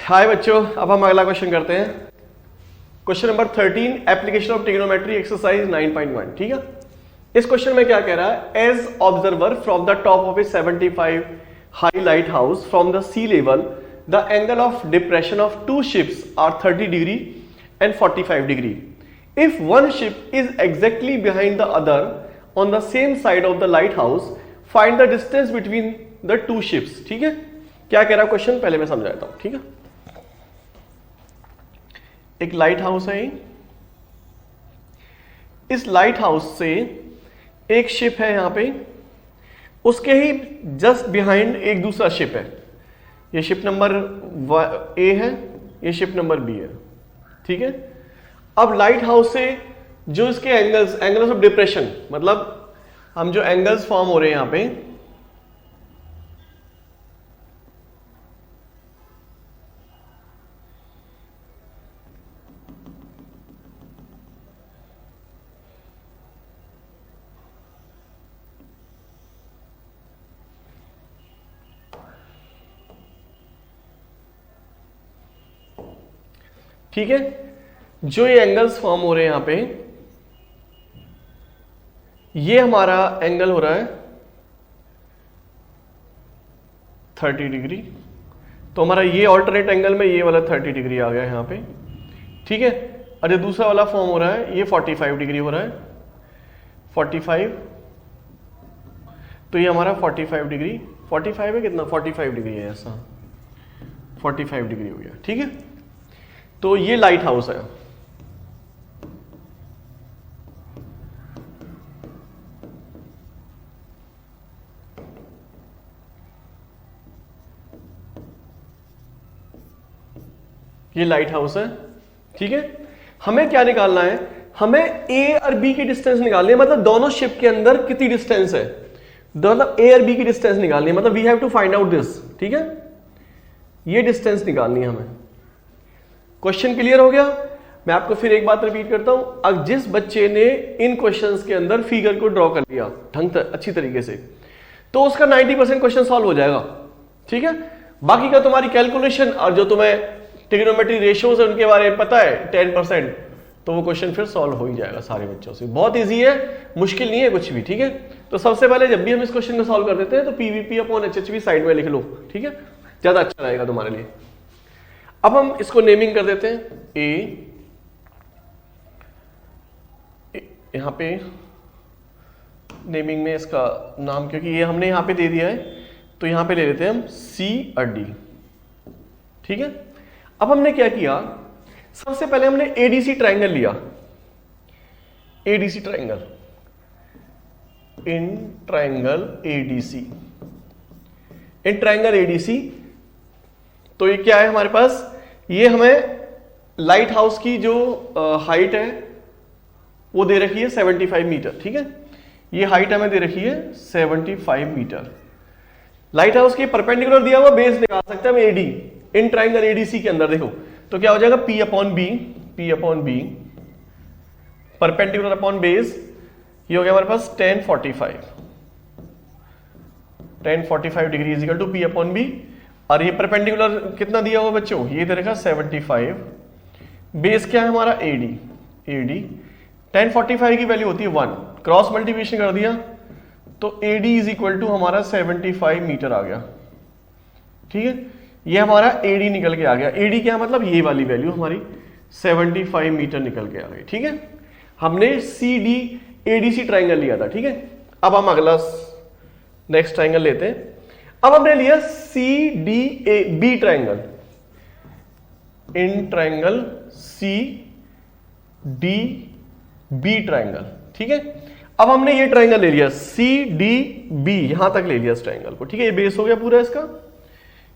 हाय बच्चों, अब हम अगला क्वेश्चन करते हैं। Question number 13, application of trigonometry exercise 9.1। ठीक है, इस क्वेश्चन में क्या कह रहा है? As observer from the top of a 75 high lighthouse from the sea level the angle of depression of two ships are 30 degree and 45 degree. If one ship is exactly behind the other on the same side of the lighthouse, find the distance between the two ships. ठीक है, क्या कह रहा है question, पहले मैं समझाता हूं। ठीक है, एक लाइट हाउस है, इस लाइट हाउस से एक शिप है यहां पे, उसके ही जस्ट बिहाइंड एक दूसरा शिप है। ये शिप नंबर ए है, ये शिप नंबर बी है। ठीक है, अब लाइट हाउस से जो इसके एंगल्स ऑफ डिप्रेशन, मतलब हम जो एंगल्स फॉर्म हो रहे हैं यहां पे, ठीक है, जो ये एंगल्स फॉर्म हो रहे हैं यहां पे, ये हमारा एंगल हो रहा है 30 डिग्री। तो हमारा ये ऑल्टरनेट एंगल में ये वाला 30 डिग्री आ गया यहां पे। ठीक है, और ये दूसरा वाला फॉर्म हो रहा है, ये 45 डिग्री हो रहा है, 45। तो ये हमारा 45 डिग्री, 45 है कितना, 45 डिग्री है ऐसा, 45 डिग्री हो गया। ठीक है, तो ये लाइट हाउस है। ये लाइट हाउस है। ठीक है, हमें क्या निकालना है? हमें ए और बी की डिस्टेंस निकालनी है, मतलब दोनों शिप के अंदर कितनी डिस्टेंस है, मतलब ए और बी की डिस्टेंस निकालनी है, मतलब we have to find out this. ठीक है, ये डिस्टेंस निकालनी है हमें। क्वेश्चन क्लियर हो गया? मैं आपको फिर एक बात रिपीट करता हूं। अब जिस बच्चे ने इन क्वेश्चंस के अंदर फिगर को ड्रॉ कर लिया अच्छी तरीके से, तो उसका 90% क्वेश्चन सॉल्व हो जाएगा। ठीक है, बाकी का तुम्हारी कैलकुलेशन और जो तुम्हें ट्रिग्नोमेट्री रेशियोज है उनके बारे में पता है 10%, तो वो क्वेश्चन फिर सॉल्व हो ही जाएगा सारे बच्चों से। बहुत ईजी है, मुश्किल नहीं है कुछ भी। ठीक है, तो सबसे पहले जब भी हम इस क्वेश्चन को सॉल्व कर देते हैं तो पीवीपी अपॉन एचएचवी साइड में लिख लो। ठीक है, ज्यादा अच्छा रहेगा तुम्हारे लिए। अब हम इसको नेमिंग कर देते हैं। ए यहां पे नेमिंग में इसका नाम, क्योंकि ये हमने यहां पे दे दिया है, तो यहां पे ले लेते हैं हम सी और डी। ठीक है, अब हमने क्या किया, सबसे पहले हमने एडीसी ट्रायंगल लिया। ADC triangle, in triangle ADC, in triangle ADC. तो ये क्या है हमारे पास, ये हमें लाइट हाउस की जो हाइट है वो दे रखी है 75 मीटर। ठीक है, ये हाइट हमें दे रखी है 75 मीटर। लाइट हाउस के परपेंडिकुलर दिया हुआ बेस निकाल सकते हैं हम एडी, इन ट्रायंगल एडीसी के अंदर। देखो तो क्या हो जाएगा, P upon B perpendicular upon base, ये हो गया हमारे पास 1045 degree is equal to P upon B. और ये परपेंडिकुलर कितना दिया हुआ बच्चों, ये दे रखा 75, बेस क्या है हमारा एडी 1045 की वैल्यू होती है 1, क्रॉस मल्टीप्लिकेशन कर दिया तो एडी इज इक्वल टू हमारा 75 मीटर आ गया। ठीक है, ये हमारा एडी निकल के आ गया। एडी क्या मतलब, ये वाली वैल्यू हमारी 75 मीटर निकल के आ गई। ठीक है, हमने सी डी एडीसी ट्रायंगल लिया था। ठीक है, अब हम अगला नेक्स्ट ट्रायंगल लेते हैं। अब हमने लिया C D A B triangle, in triangle C D B triangle. ठीक है, अब हमने ये ट्रायंगल ले लिया सी डी बी, यहां तक ले लिया इस ट्रायंगल को। ठीक है, ये बेस हो गया पूरा इसका,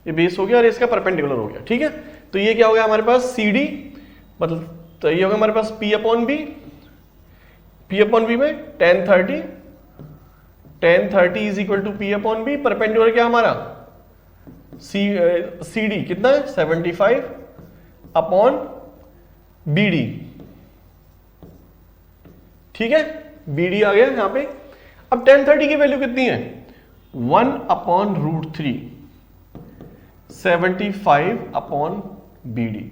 ये बेस हो गया और इसका परपेंडिकुलर हो गया। ठीक है, तो ये क्या हो गया हमारे पास सी डी, मतलब तो ये हो गया हमारे पास पी अपॉन बी में 1030 is equal to P upon B. Perpendicular क्या हमारा सी डी कितना है 75 अपॉन बी डी। ठीक है, बी डी आ गया यहां पे। अब 1030 की वैल्यू कितनी है, 1/√3, 75 अपॉन BD।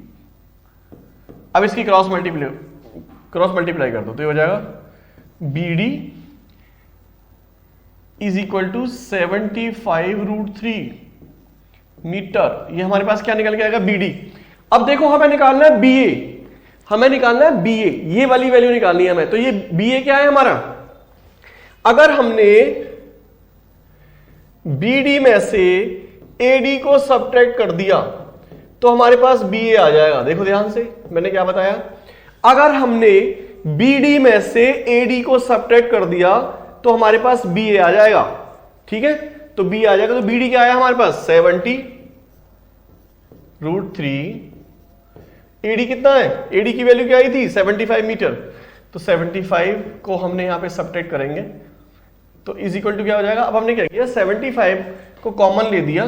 अब इसकी क्रॉस मल्टीप्लाई कर दो तो ये हो जाएगा BD is equal to 75√3 metre. ये हमारे पास क्या निकल के आएगा BD। अब देखो हमें निकालना है BA, ये वाली वैल्यू निकालनी है हमें। तो ये BA क्या है हमारा, अगर हमने BD में से AD को सब्ट्रैक्ट कर दिया तो हमारे पास BA आ जाएगा। देखो ध्यान से मैंने क्या बताया, अगर हमने BD में से AD को सब्ट्रैक्ट कर दिया तो हमारे पास BA आ जाएगा। ठीक है, तो B आ जाएगा। तो BD क्या आया हमारे पास 70√3। AD कितना है, AD की वैल्यू क्या आई थी 75 मीटर। तो 75 को हमने यहां पे सब्ट्रैक्ट करेंगे तो इज इक्वल टू क्या हो जाएगा। अब हमने क्या किया, 75 को कॉमन ले दिया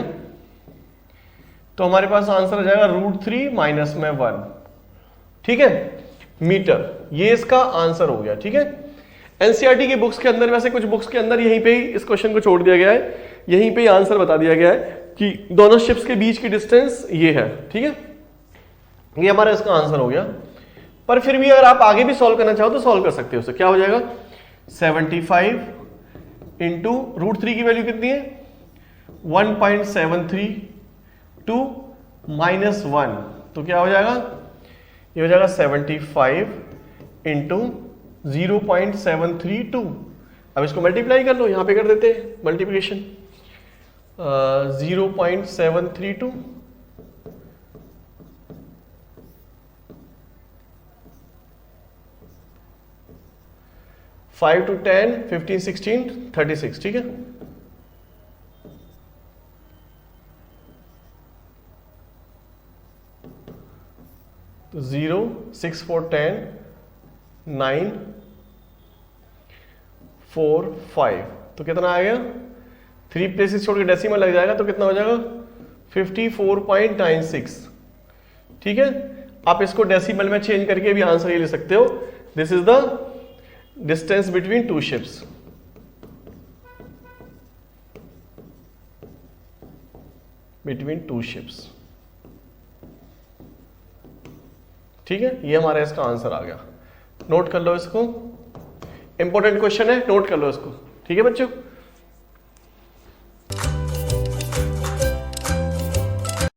तो हमारे पास आंसर हो जाएगा √3 माइनस में 1। ठीक है, मीटर। ये इसका आंसर हो गया। ठीक है, एनसीईआरटी की बुक्स के अंदर, वैसे कुछ बुक्स के अंदर यहीं पे ही इस क्वेश्चन को छोड़ दिया गया है, यहीं पे ही आंसर बता दिया गया है कि दोनों शिप्स के बीच की डिस्टेंस ये है। ठीक है, ये हमारा इसका आंसर हो गया। पर फिर भी अगर आप आगे भी सॉल्व करना चाहो तो सॉल्व कर सकते हो। उससे क्या हो जाएगा, 75 इंटू √3 की वैल्यू कितनी है 1.732 माइनस 1, तो क्या हो जाएगा, ये हो जाएगा 75 इंटू 0.732। अब इसको मल्टीप्लाई कर लो, यहां पे कर देते हैं मल्टीप्लिकेशन। 0.732 5 to 10 15 16 36। ठीक है, तो 0 6 4 10 9 4 5, तो कितना आ गया, 3 प्लेसेस छोड़ के डेसिमल लग जाएगा तो कितना हो जाएगा 54.96। ठीक है, आप इसको डेसिमल में चेंज करके भी आंसर ये ले सकते हो। This is the distance between two ships. ठीक है, ये हमारा इसका आंसर आ गया। नोट कर लो इसको, इंपॉर्टेंट क्वेश्चन है, नोट कर लो इसको। ठीक है बच्चों।